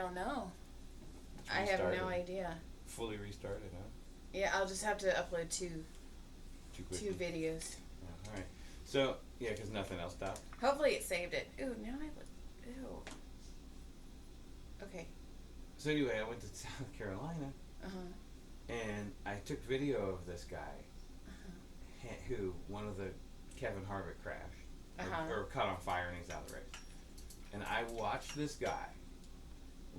don't know. I Restarted. have no idea. Fully restarted, huh? Yeah, I'll just have to upload two videos. Yeah, all right. So yeah, because nothing else stopped. Hopefully it saved it. Ooh, now I look. Ew. Okay. So anyway, I went to South Carolina. And I took video of this guy who one of the Kevin Harvick crashed or caught on fire and he's out of the race. And I watched this guy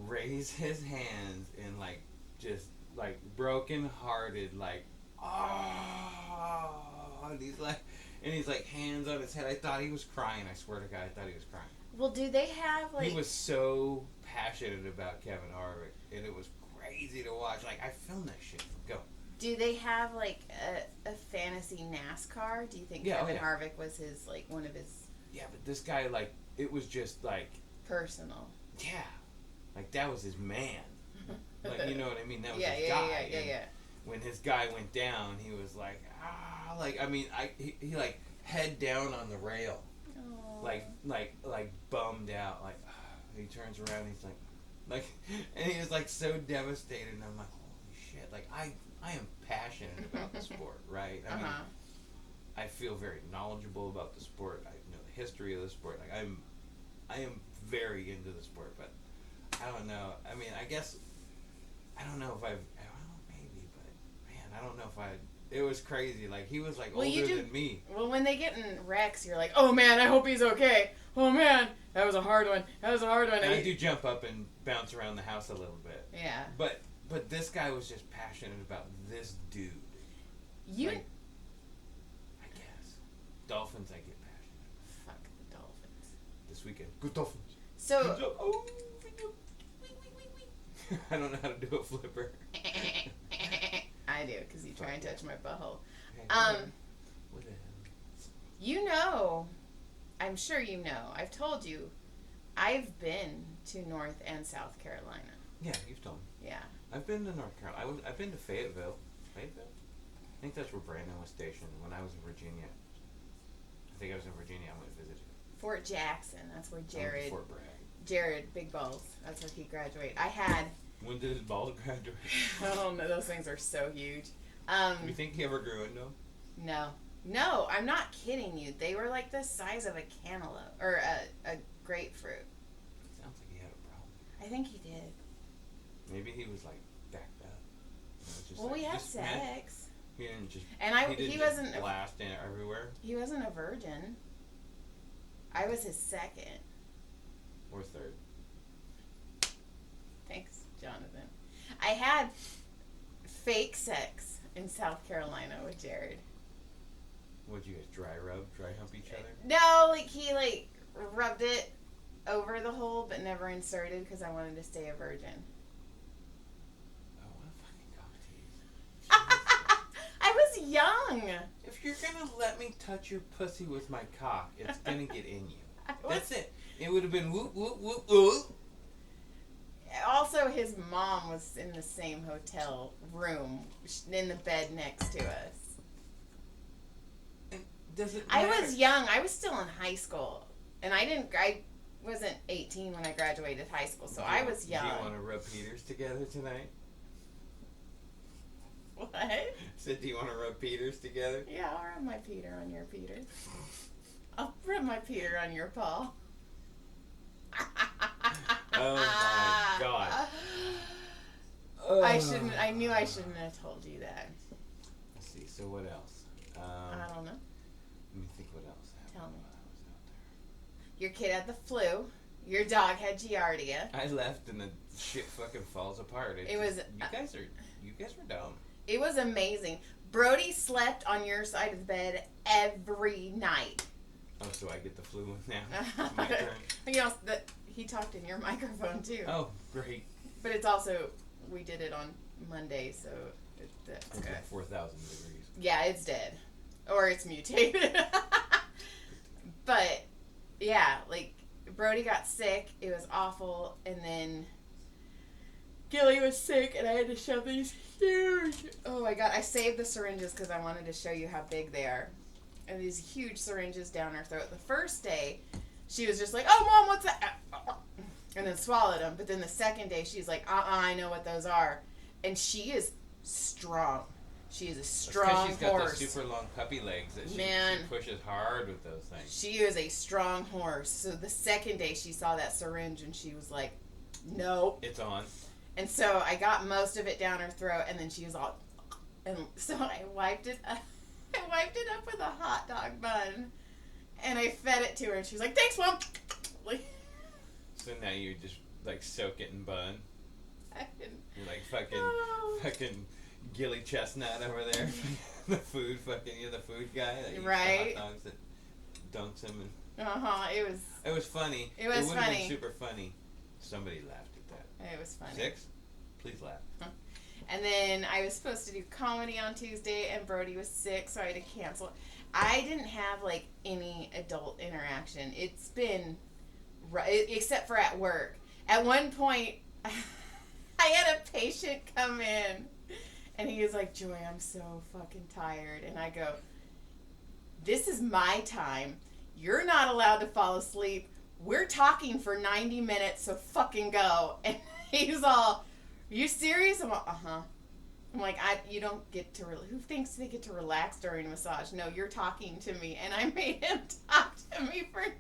raise his hands in like just like broken hearted, like and he's like hands on his head. I thought he was crying. I swear to God, I thought he was crying. Well, do they have like? He was so passionate about Kevin Harvick, and it was crazy to watch. Like I filmed that shit. Go. Do they have like a fantasy NASCAR? Do you think Kevin Harvick was his like one of his? Yeah, but this guy like it was just like personal. Yeah, like that was his man. Like you know what I mean? That was his guy. Yeah. When his guy went down, he was like like I mean he like head down on the rail. Like bummed out, like he turns around and he's like and he was like so devastated and I'm like holy shit, like I am passionate about the sport, right? I mean I feel very knowledgeable about the sport. I know the history of the sport. Like I am very into the sport, but I don't know. I mean, I guess I don't know if maybe, but man, I don't know if I. It was crazy. Like he was like older than me. Well, when they get in wrecks, you're like, oh man, I hope he's okay. Oh man, that was a hard one. And I do jump up and bounce around the house a little bit. Yeah. But this guy was just passionate about this dude. Like, I guess Dolphins, I get passionate. Fuck the Dolphins. This weekend, good Dolphins. So. I don't know how to do a flipper. I do, because you try and touch my butthole. What the hell? You know, I'm sure you know, I've told you, I've been to North and South Carolina. Yeah, you've told me. Yeah. I've been to North Carolina. I've been to Fayetteville. I think that's where Brandon was stationed when I was in Virginia. I think I was in Virginia. I went to visit him. Fort Jackson. That's where Jared. Fort Bragg. Jared, big balls. That's where he graduated. When did his balls graduate? Oh no, those things are so huge. You think he ever grew into them? No, I'm not kidding you. They were like the size of a cantaloupe or a grapefruit. Sounds like he had a problem. I think he did. Maybe he was like backed up. Well, we had sex. He didn't just. He wasn't blast in everywhere. He wasn't a virgin. I was his second. Or third. Thanks, Jonathan. I had fake sex in South Carolina with Jared. What'd you guys dry hump each other? No, like he rubbed it over the hole but never inserted because I wanted to stay a virgin. Oh, what a fucking cock tease. I was young. If you're gonna let me touch your pussy with my cock, it's gonna get in you. That's it. It would have been whoop, whoop, whoop, whoop. Also, his mom was in the same hotel room, in the bed next to us. Does it matter? I was young. I was still in high school. And I wasn't 18 when I graduated high school, so I was young. Do you want to rub Peters together tonight? What? Said, do you want to rub Peters together? Yeah, I'll rub my Peter on your Peter. I'll rub my Peter on your Paul. Oh my God. I knew I shouldn't have told you that. Let's see, so what else? I don't know. Let me think what else happened. Tell me. While I was out there. Your kid had the flu. Your dog had Giardia. I left and the shit fucking falls apart. You guys were dumb. It was amazing. Brody slept on your side of the bed every night. Oh, so I get the flu now? My turn? You know, he talked in your microphone too. Oh, great. But it's also, we did it on Monday, so that's good. 4,000 degrees. Yeah, it's dead. Or it's mutated. But, yeah, like, Brody got sick. It was awful. And then Gilly was sick, and I had to shove these huge... Oh, my God. I saved the syringes because I wanted to show you how big they are. And these huge syringes down her throat. The first day, she was just like, oh, Mom, what's that? and then swallowed them. But then the second day, she's like, I know what those are. And she is strong. She is a strong she's got horse. those super long puppy legs that she pushes hard with those things. She is a strong horse. So the second day she saw that syringe and she was like, nope. It's on. And so I got most of it down her throat, and then she was all, and so I wiped it up. I wiped it up with a hot dog bun, and I fed it to her, and she was like, thanks, Mom. So now you just like soak it in bun. You're like fucking Gilly Chestnut over there. The food you're the food guy that eats the hot dogs that dunks him. It was funny. It would have been super funny. Somebody laughed at that. It was funny. 6? Please laugh. And then I was supposed to do comedy on Tuesday, and Brody was sick, so I had to cancel. I didn't have like any adult interaction. It's been, except for at work. At one point, I had a patient come in, and he was like, Joy, I'm so fucking tired. And I go, this is my time. You're not allowed to fall asleep. We're talking for 90 minutes, so fucking go. And he's all, are you serious? I'm like, uh-huh. I'm like, you don't get to, who thinks they get to relax during a massage? No, you're talking to me. And I made him talk to me for 90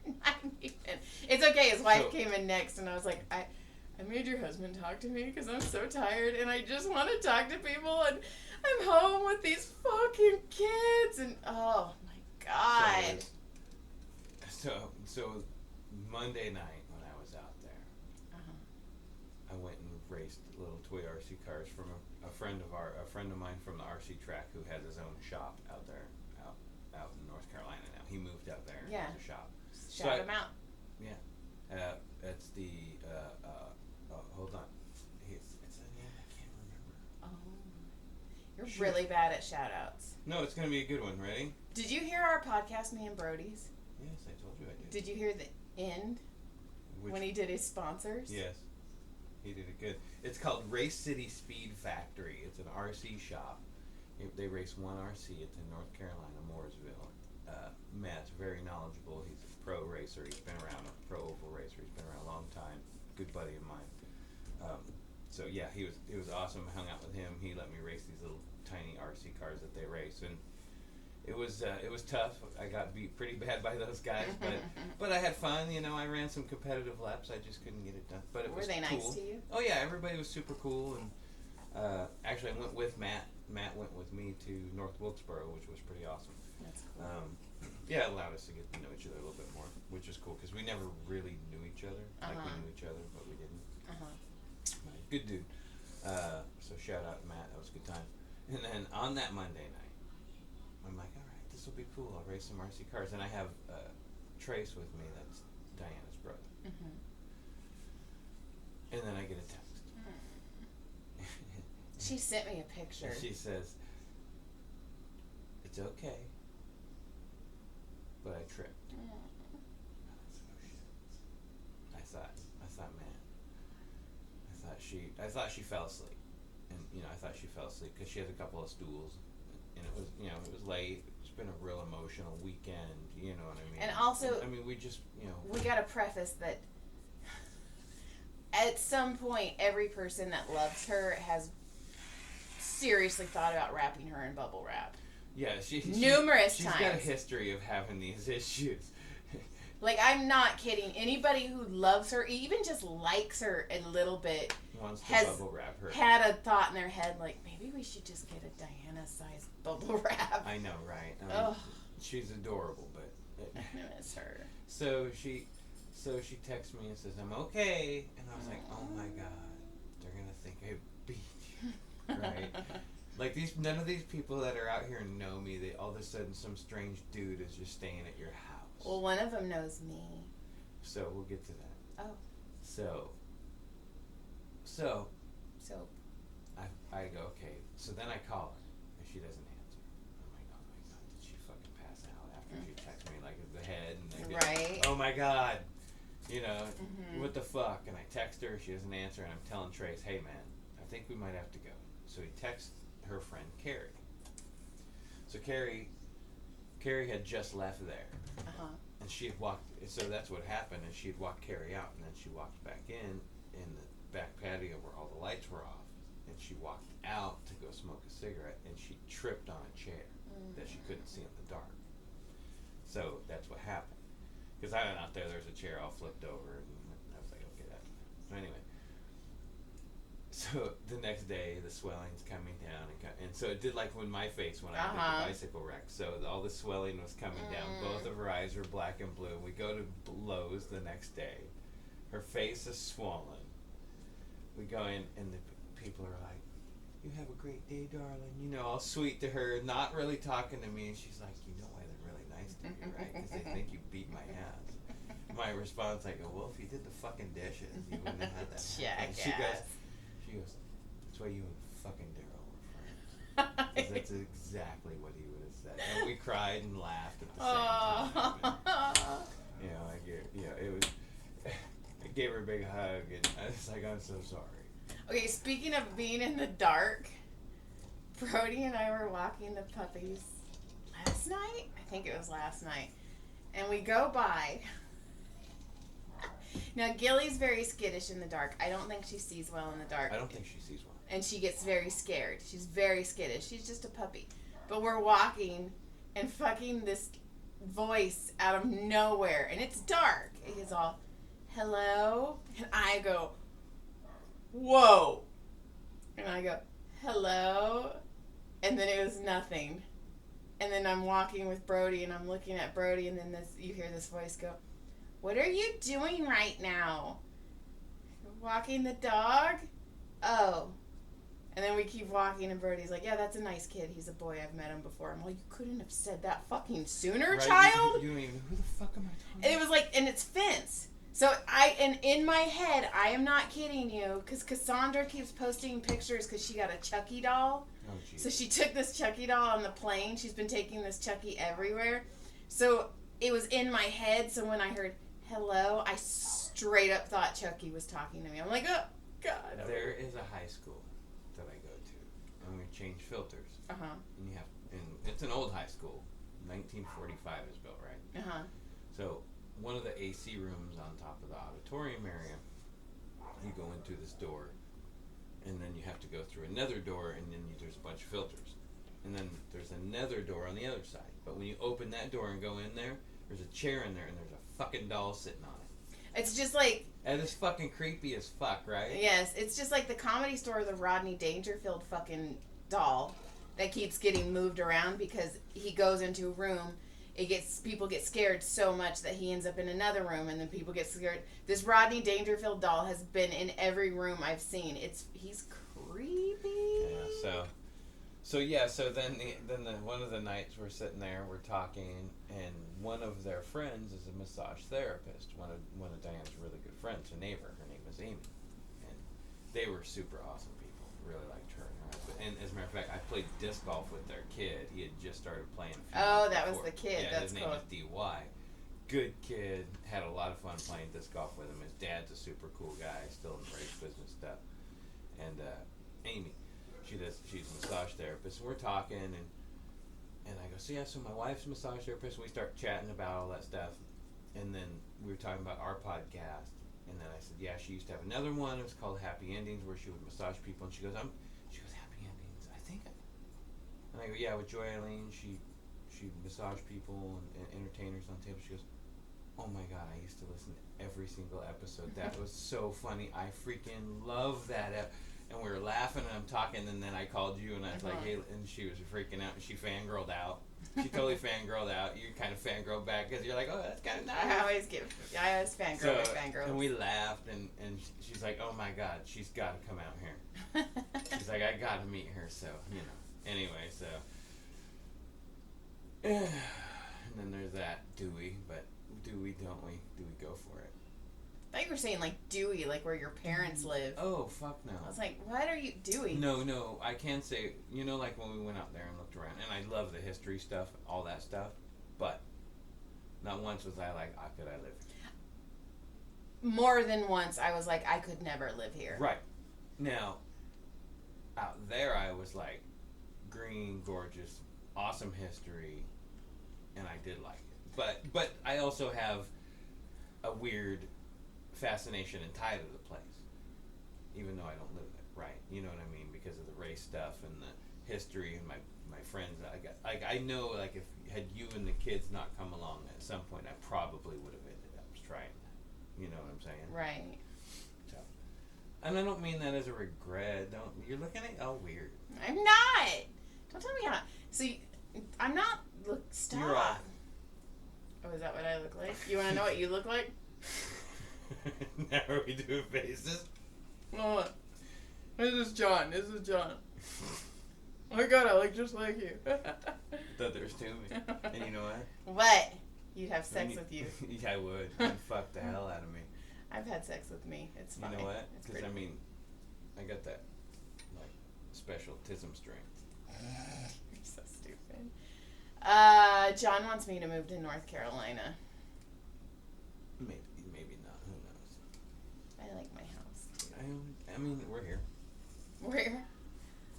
minutes. It's okay. His wife came in next, and I was like, I made your husband talk to me because I'm so tired, and I just want to talk to people, and I'm home with these fucking kids, and oh my God. So Monday night when I was out there, I went and raced little toy RC cars from a friend of mine from the RC track who has his own shop out in North Carolina now. He moved out there and has a shop. Shout him out. Yeah. It's the hold on. It's a name I can't remember. Oh. You're really bad at shout outs. No, it's gonna be a good one. Ready? Did you hear our podcast, me and Brody's? Yes, I told you I did. Did you hear the end? When he did his sponsors? Yes. He did it good. It's called Race City Speed Factory. It's an RC shop. They race one RC. It's in North Carolina, Mooresville. Matt's very knowledgeable. He's a pro racer. He's been around, a pro oval racer. He's been around a long time. Good buddy of mine. So yeah, he was awesome. I hung out with him. He let me race these little tiny RC cars that they race, and it was tough. I got beat pretty bad by those guys, but I had fun. You know, I ran some competitive laps. I just couldn't get it done. But it was cool. Were they nice to you? Oh yeah, everybody was super cool. And actually, I went with Matt. Matt went with me to North Wilkesboro, which was pretty awesome. That's cool. Yeah, it allowed us to get to know each other a little bit more, which is cool because we never really knew each other. Like we knew each other, but we didn't. Good dude. So shout out to Matt. That was a good time. And then on that Monday night, I'm like, all right, this will be cool. I'll race some RC cars. And I have Trace with me. That's Diana's brother. And then I get a text. She sent me a picture. And she says, it's okay, but I tripped. I thought, man. I thought she fell asleep, and I thought she fell asleep because she has a couple of stools, and it was late. It's been a real emotional weekend. You know what I mean? And also, we just we gotta preface that at some point, every person that loves her has seriously thought about wrapping her in bubble wrap. Yeah, numerous times. She's got a history of having these issues. Like, I'm not kidding. Anybody who loves her, even just likes her a little bit, wants to bubble wrap her. Had a thought in their head, like, maybe we should just get a Diana-sized bubble wrap. I know, right? She's adorable, but I miss her. So she texts me and says, I'm okay. And I was like, oh my God, they're going to think I beat you. Right? Like, none of these people that are out here know me. They all of a sudden, some strange dude is just staying at your house. Well, one of them knows me. So we'll get to that. Oh. So I go, okay. So then I call her, and she doesn't answer. I'm like, oh my God, did she fucking pass out after she texted me like the head? And right. Oh my God, what the fuck? And I text her, she doesn't answer, and I'm telling Trace, hey man, I think we might have to go. So he texts her friend Carrie. So Carrie had just left there. and she had walked. So that's what happened. And she had walked Carrie out, and then she walked back in the back patio where all the lights were off, and she walked out to go smoke a cigarette, and she tripped on a chair that she couldn't see in the dark. So that's what happened. Because I went out there, there's a chair all flipped over, and I was like, okay, that. So anyway. So the next day, the swelling's coming down, and so it did like when my face when I did the bicycle wreck. So all the swelling was coming down. Both of her eyes were black and blue. We go to Lowe's the next day. Her face is swollen. We go in, and the people are like, "You have a great day, darling." You know, all sweet to her, not really talking to me. And she's like, "You know why they're really nice to you, right? Because they think you beat my ass." My response, I go, "Well, if you did the fucking dishes, you wouldn't have had that." She goes, "That's why you and fucking Daryl were friends." 'Cause that's exactly what he would have said. And we cried and laughed at the same time. And, it was. I gave her a big hug, and I was like, "I'm so sorry." Okay, speaking of being in the dark, Brody and I were walking the puppies last night. I think it was last night, and we go by. Now, Gilly's very skittish in the dark. I don't think she sees well in the dark. I don't think she sees well. And she gets very scared. She's very skittish. She's just a puppy. But we're walking, and fucking this voice out of nowhere, and it's dark. He's all, "Hello?" And I go, "Whoa." And I go, "Hello?" And then it was nothing. And then I'm walking with Brody, and I'm looking at Brody, and then you hear this voice go, "What are you doing right now?" "Walking the dog?" "Oh." And then we keep walking, and Brody's like, "Yeah, that's a nice kid. He's a boy. I've met him before." I'm like, "You couldn't have said that fucking sooner, right, child?" You don't even, who the fuck am I talking And it was like, and it's Fence. So and in my head, I am not kidding you, because Cassandra keeps posting pictures because she got a Chucky doll. Oh, geez. So she took this Chucky doll on the plane. She's been taking this Chucky everywhere. So it was in my head. So when I heard hello, I straight up thought Chucky was talking to me. I'm like, oh, God. There is a high school that I go to, and we change filters. Uh-huh. And it's an old high school. 1945 is built, right? Uh-huh. So one of the AC rooms on top of the auditorium area, you go into this door, and then you have to go through another door, and then there's a bunch of filters. And then there's another door on the other side. But when you open that door and go in there, there's a chair in there, and there's a fucking doll sitting on it. It's just like... And it's fucking creepy as fuck, right? Yes, it's just like the Comedy Store, the Rodney Dangerfield fucking doll that keeps getting moved around because he goes into a room, people get scared so much that he ends up in another room, and then people get scared. This Rodney Dangerfield doll has been in every room I've seen. He's creepy. Yeah, so then one of the nights we're sitting there, we're talking, and one of their friends is a massage therapist. One of Diane's really good friends, a neighbor. Her name is Amy, and they were super awesome people. Really liked her and her husband. And as a matter of fact, I played disc golf with their kid. He had just started playing. Oh, that was the kid. Yeah, that's his cool. name is D.Y. Good kid. Had a lot of fun playing disc golf with him. His dad's a super cool guy, still in the race business stuff. And Amy, she's a massage therapist. And we're talking, and I go, so my wife's a massage therapist. And we start chatting about all that stuff. And then we were talking about our podcast. And then I said, yeah, she used to have another one. It was called Happy Endings, where she would massage people. And she goes, Happy Endings, I think. And I go, yeah, with Joy Eileen, she massaged people and entertainers on tables. She goes, oh my God, I used to listen to every single episode. That was so funny. I freaking love that. And we were laughing, and I'm talking, and then I called you, and I was like, hey, and she was freaking out, and she fangirled out. She totally fangirled out. You kind of fangirled back, because you're like, oh, that's kind of nice. I always fangirl with fangirls. And we laughed, and she's like, oh my God, she's got to come out here. She's like, I got to meet her, so, Anyway, so. And then there's that Dewey, but do we, don't we? Do we go for it? I thought you were saying like Dewey, like where your parents live. Oh, fuck no. I was like, what are you doing? No, I can say, like when we went out there and looked around, and I love the history stuff, all that stuff, but not once was I like, could I live here? More than once, I was like, I could never live here. Right. Now, out there I was like, green, gorgeous, awesome history, and I did like it. But I also have a weird fascination and tie to the place, even though I don't live there, right? You know what I mean? Because of the race stuff and the history and my friends that I got. Like, I know, like, if had you and the kids not come along at some point, I probably would have ended up trying. You know what I'm saying? Right. So, and I don't mean that as a regret. You're looking at all weird. I'm not. Don't tell me how. See, I'm not. Look, stop. You're off. Oh, is that what I look like? You want to know what you look like? Now are we doing faces? Oh, this is John. Oh my God, I look just like you. Thought there was two of me. And you know what? What? You'd have sex with you. Yeah, I would. You'd fuck the hell out of me. I've had sex with me. It's fine. You know what? Because I mean, I got that like special tism strength. You're so stupid. John wants me to move to North Carolina. Maybe not. Who knows? I like my house. I mean, we're here.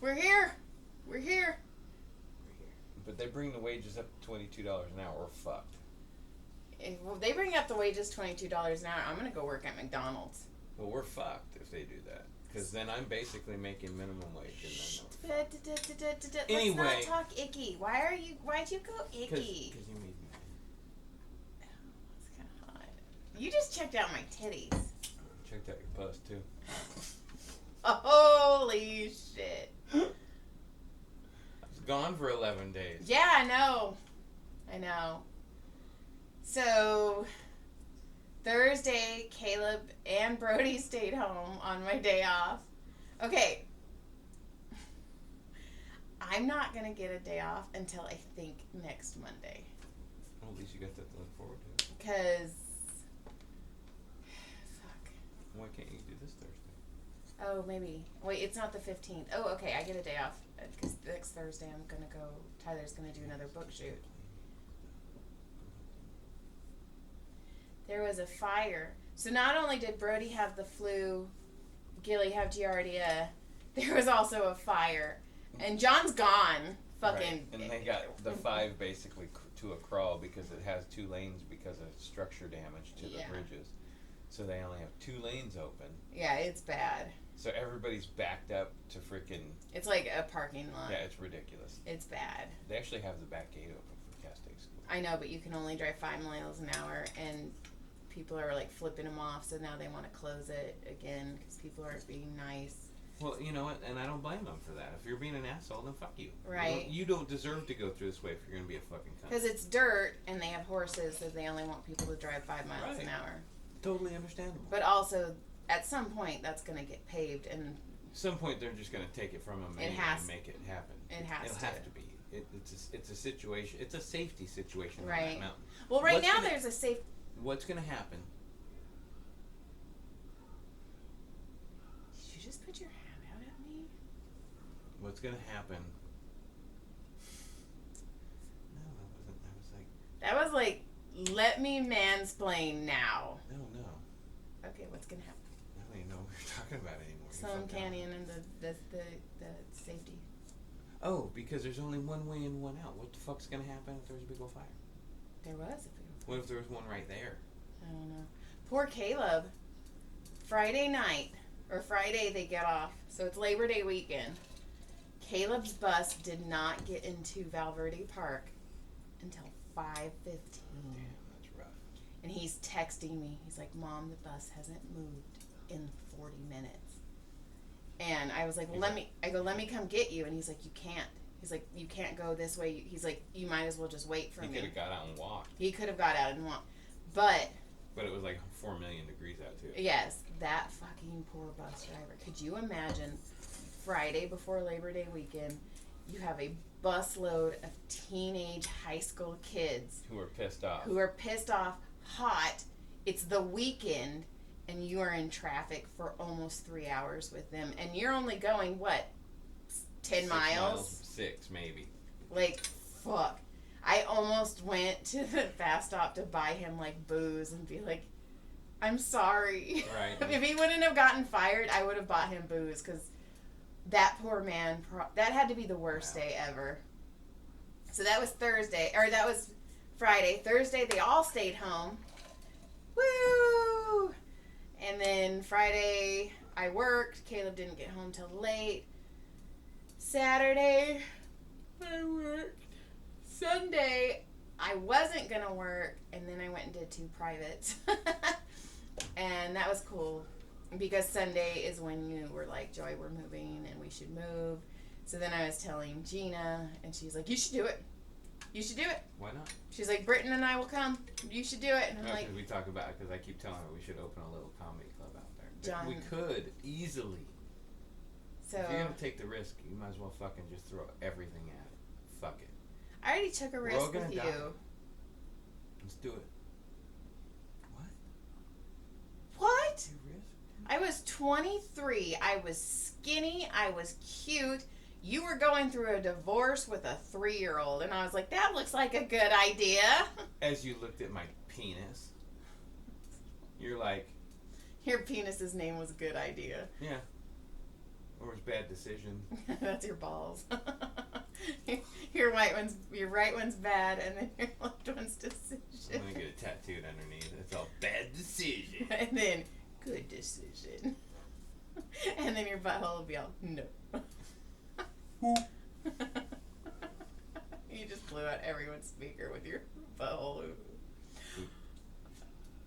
We're here. But they bring the wages up to $22 an hour. We're fucked. Well, they bring up the wages $22 an hour. I'm gonna go work at McDonald's. Well, we're fucked if they do that. Because then I'm basically making minimum wage. And then Anyway. Let's not talk icky. Why'd you go icky? Because you made me. It's kind of hot. You just checked out my titties. Checked out your post too. Holy shit. I was gone for 11 days. Yeah, I know. So, Thursday, Caleb and Brody stayed home on my day off. Okay. I'm not going to get a day off until I think next Monday. Well, at least you got that to look forward to. Because, fuck. Why can't you do this Thursday? Oh, maybe. Wait, it's not the 15th. Oh, okay, I get a day off. Because next Thursday I'm going to go, Tyler's going to do another book shoot. There was a fire. So not only did Brody have the flu, Gilly have Giardia, there was also a fire. And John's gone. Fucking. Right. And they got the 5 basically to a crawl because it has 2 lanes because of structure damage to the bridges. So they only have 2 lanes open. Yeah, it's bad. So everybody's backed up to freaking... It's like a parking lot. Yeah, it's ridiculous. It's bad. They actually have the back gate open for Cass State School. I know, but you can only drive 5 miles an hour, and people are like flipping them off, so now they want to close it again because people aren't being nice. Well, you know what, and I don't blame them for that. If you're being an asshole, then fuck you. Right. You don't deserve to go through this way if you're going to be a fucking cunt. Because it's dirt, and they have horses, so they only want people to drive 5 miles an hour. Totally understandable. But also, at some point, that's going to get paved, and... Some point, they're just going to take it from them and make it happen. It'll have to be. It's a situation. It's a safety situation on that mountain. Well, now there's a safe... What's going to happen? Did you just put your hand out at me? What's going to happen? No, that wasn't. That was like, let me mansplain now. No. Okay, what's going to happen? I don't even know what we're talking about anymore. Sloan Canyon and the safety. Oh, because there's only one way in, one out. What the fuck's going to happen if there's a big old fire? There was a big old fire. What if there was one right there? I don't know. Poor Caleb. Friday night, or Friday they get off, so it's Labor Day weekend. Caleb's bus did not get into Valverde Park until 5:15. Damn, that's rough. And he's texting me. He's like, Mom, the bus hasn't moved in 40 minutes. And I was like, well, let me come get you. And he's like, you can't. He's like, you can't go this way. He's like, you might as well just wait for me. He could have got out and walked. He could have got out and walked. But it was like 4 million degrees out, too. Yes, that fucking poor bus driver. Could you imagine Friday before Labor Day weekend, you have a busload of teenage high school kids who are pissed off, hot. It's the weekend, and you are in traffic for almost 3 hours with them, and you're only going, what, 10 miles? 6, maybe. Like, fuck. I almost went to the fast stop to buy him, like, booze and be like, I'm sorry. Right. If he wouldn't have gotten fired, I would have bought him booze, because that poor man, that had to be the worst day ever. So that was Thursday, or that was Friday. Thursday, they all stayed home. Woo! And then Friday, I worked. Caleb didn't get home till late. Saturday, I worked. Sunday, I wasn't going to work. And then I went and did 2 privates. And that was cool. Because Sunday is when you were like, Joy, we're moving and we should move. So then I was telling Gina, and she's like, you should do it. You should do it. Why not? She's like, Britton and I will come. You should do it. And I'm like, we talk about it because I keep telling her we should open a little comedy club out there. John, we could easily. So if you're gonna take the risk, you might as well fucking just throw everything at it. Fuck it. I already took a risk with you. Die. Let's do it. What? I was 23. I was skinny. I was cute. You were going through a divorce with a 3-year-old, and I was like, that looks like a good idea. As you looked at my penis, you're like, your penis's name was good idea. Yeah. Or it's bad decision. That's your balls. Your right one's bad, and then your left one's decision. I'm gonna get it tattooed underneath. It's all bad decision. And then good decision. And then your butthole will be all no. You just blew out everyone's speaker with your butthole.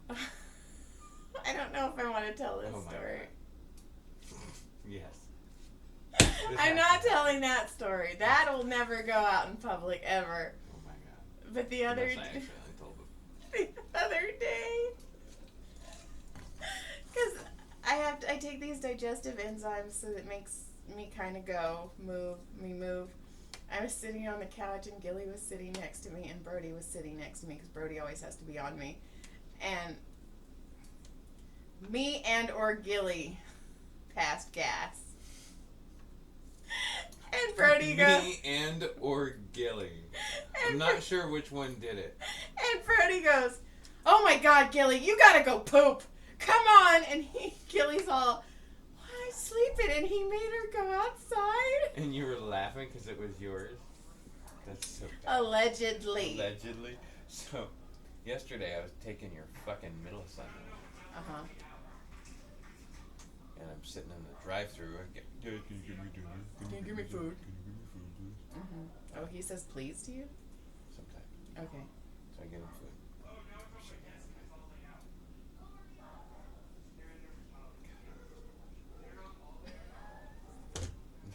I don't know if I want to tell this story. Yes. I'm not telling that story. That will never go out in public ever. Oh my god. But the other day, because I take these digestive enzymes so it makes me kind of move. I was sitting on the couch and Gilly was sitting next to me and Brody was sitting next to me because Brody always has to be on me. And me and or Gilly passed gas. And Brody goes... Me and or Gilly. I'm not sure which one did it. And Brody goes, oh my god, Gilly, you gotta go poop. Come on. And Gilly's all, well, I'm sleeping. And he made her go outside. And you were laughing because it was yours? That's so bad. Allegedly. So, yesterday I was taking your fucking middle son. Uh-huh. And I'm sitting in the drive-thru. Can you give me dinner? Can you give me food? Can you give me food, please? Mm-hmm. Oh, he says please to you? Sometimes. Okay. So I give him food.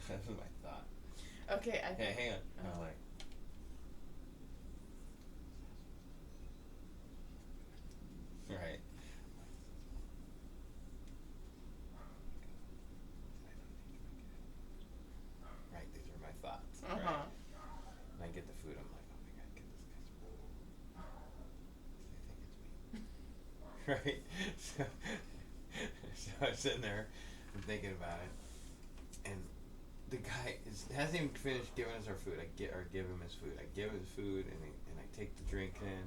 That was my thought. Okay. Hey, hang on. Oh. Like. Right. Right, these are my thoughts. Uh-huh. Right? And I get the food, I'm like, oh my god, get this guy's food. They think it's me. Right? So I'm sitting there, I'm thinking about it, and the guy hasn't even finished giving us our food. I give him his food. I give him his food, and I take the drink in,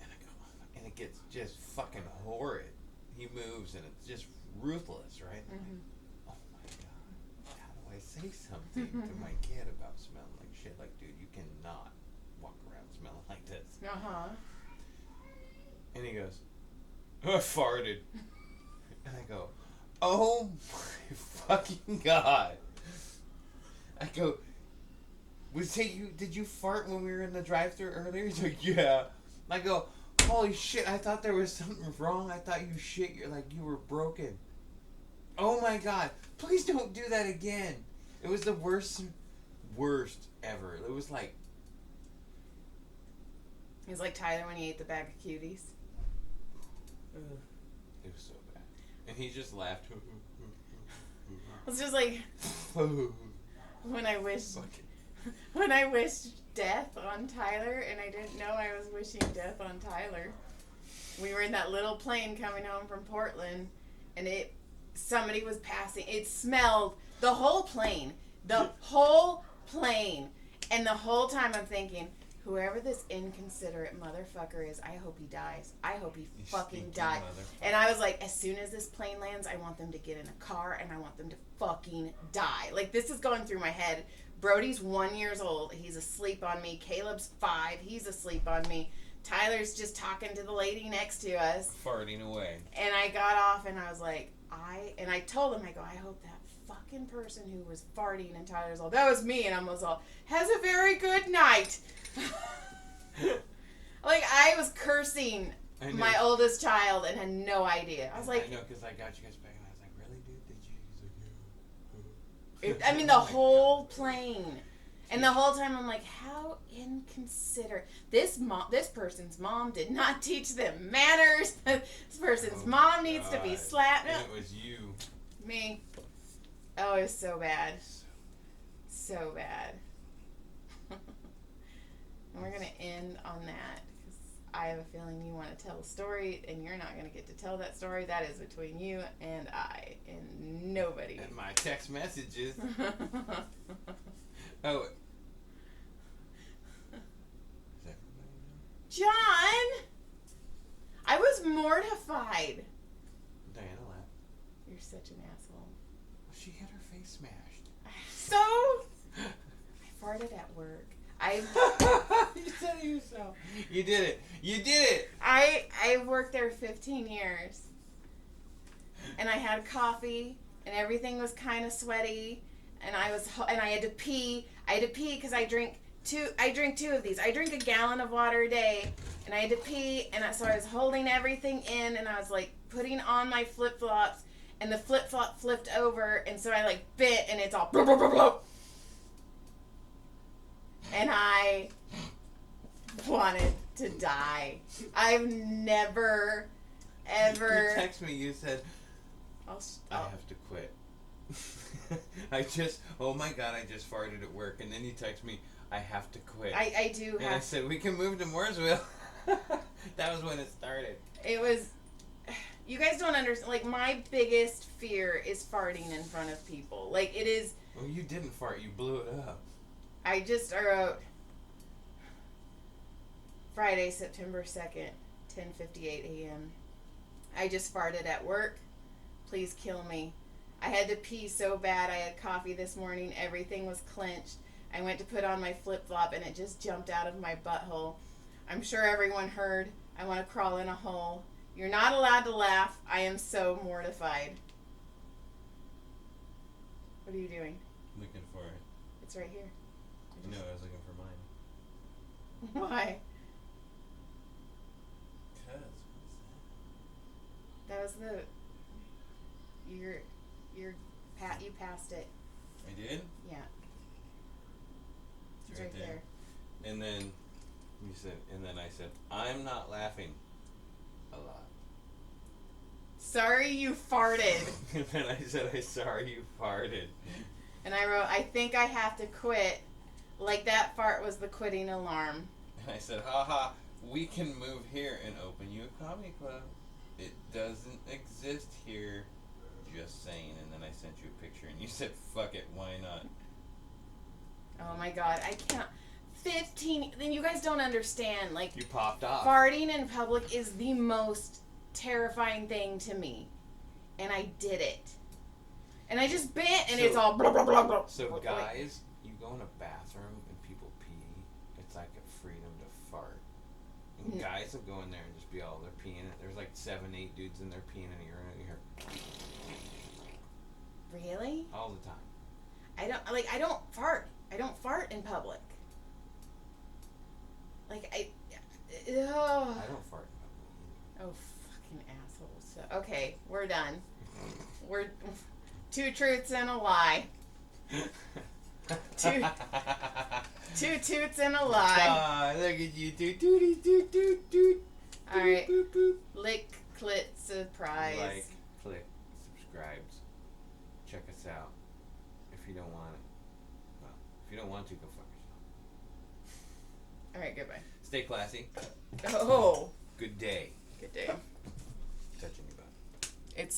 and I go, and it gets just fucking horrid. He moves, and it's just ruthless, right? Mm-hmm. Oh my god, how do I say something to my kid about smelling like shit? Like, dude, you cannot walk around smelling like this. Uh-huh. And he goes, oh, I farted. And I go, oh my fucking god. I go, did you fart when we were in the drive-thru earlier? He's like, yeah. I go, holy shit, I thought there was something wrong. I thought you shit, you were broken. Oh my god, please don't do that again. It was the worst ever. It was like... He was like Tyler when he ate the bag of cuties. It was so bad. And he just laughed. It's just like when I wished death on Tyler, and I didn't know I was wishing death on Tyler. We were in that little plane coming home from Portland, and somebody was passing. It smelled the whole plane, and the whole time I'm thinking, whoever this inconsiderate motherfucker is, I hope he dies. I hope he fucking dies. And I was like, as soon as this plane lands, I want them to get in a car and I want them to fucking die. Like, this is going through my head. Brody's 1 year old. He's asleep on me. Caleb's 5. He's asleep on me. Tyler's just talking to the lady next to us. Farting away. And I got off and I was like, I told him, I go, I hope that fucking person who was farting, and Tyler's all, that was me, and I was all, has a very good night. Like, I was cursing my oldest child and had no idea. I was like, I know, because I got you guys back and I was like, really, dude? Did you? He's like, I mean, the whole plane. And the whole time I'm like, how inconsiderate. This person's mom did not teach them manners. This person's mom needs to be slapped. And it was you. Me. Oh, it was so bad. So bad. And we're going to end on that. Because I have a feeling you want to tell a story, and you're not going to get to tell that story. That is between you and I, and nobody. And my text messages. Oh. John! I was mortified. Diana laughed. You're such an asshole. She had her face smashed. So? I farted at work. You said it yourself. You did it. You did it. I worked there 15 years. And I had coffee, and everything was kind of sweaty. And I had to pee. I had to pee because I drink 2 of these. I drink a gallon of water a day, and I had to pee, and so I was holding everything in, and I was like putting on my flip-flops, and the flip-flop flipped over, and so I like bit, and it's all blah, blah, blah, blah. And I wanted to die. I've never, ever. You text me, you said, I have to quit. Oh my God, I just farted at work. And then you text me, I have to quit. I do have. And I said, we can move to Mooresville. That was when it started. It was, you guys don't understand, like, my biggest fear is farting in front of people. Like, it is. Well, you didn't fart, you blew it up. I just wrote Friday, September 2nd, 10:58 a.m. I just farted at work. Please kill me. I had to pee so bad. I had coffee this morning. Everything was clenched. I went to put on my flip-flop and it just jumped out of my butthole. I'm sure everyone heard. I want to crawl in a hole. You're not allowed to laugh. I am so mortified. What are you doing? Looking for it. It's right here. No, I was looking for mine. Why? Because, That was the... You passed it. I did? Yeah. It's right there. And then you said, and then I said, I'm not laughing a lot. Sorry you farted. And then I said, I'm sorry you farted. And I wrote, I think I have to quit. Like that fart was the quitting alarm. And I said, haha, we can move here and open you a comedy club. It doesn't exist here. Just saying. And then I sent you a picture and you said, fuck it, why not? Oh my God, I can't. 15, then you guys don't understand. Like, you popped off. Farting in public is the most terrifying thing to me. And I did it. And I just bent and it's all blah, blah, blah, blah. So guys, you go in a bathroom and people pee. It's like a freedom to fart. And guys will go in there and just be all, they're peeing. There's like 7, 8 dudes in there peeing in a urinal. You hear really? all the time. I don't fart. I don't fart in public. Like, I don't fart in public either. Oh, fucking assholes. So, okay, we're done. We're 2 truths and a lie. Two toots and a lie. Ah, look at you. Doot, doot, doot, doot, doot. All right. Boop, boop. Lick, clit, surprise. Like, click, subscribe. Check us out. If you don't want it. Well, if you don't want to, go fuck yourself. All right, goodbye. Stay classy. Oh. Good day. Good day. Touching your butt. It's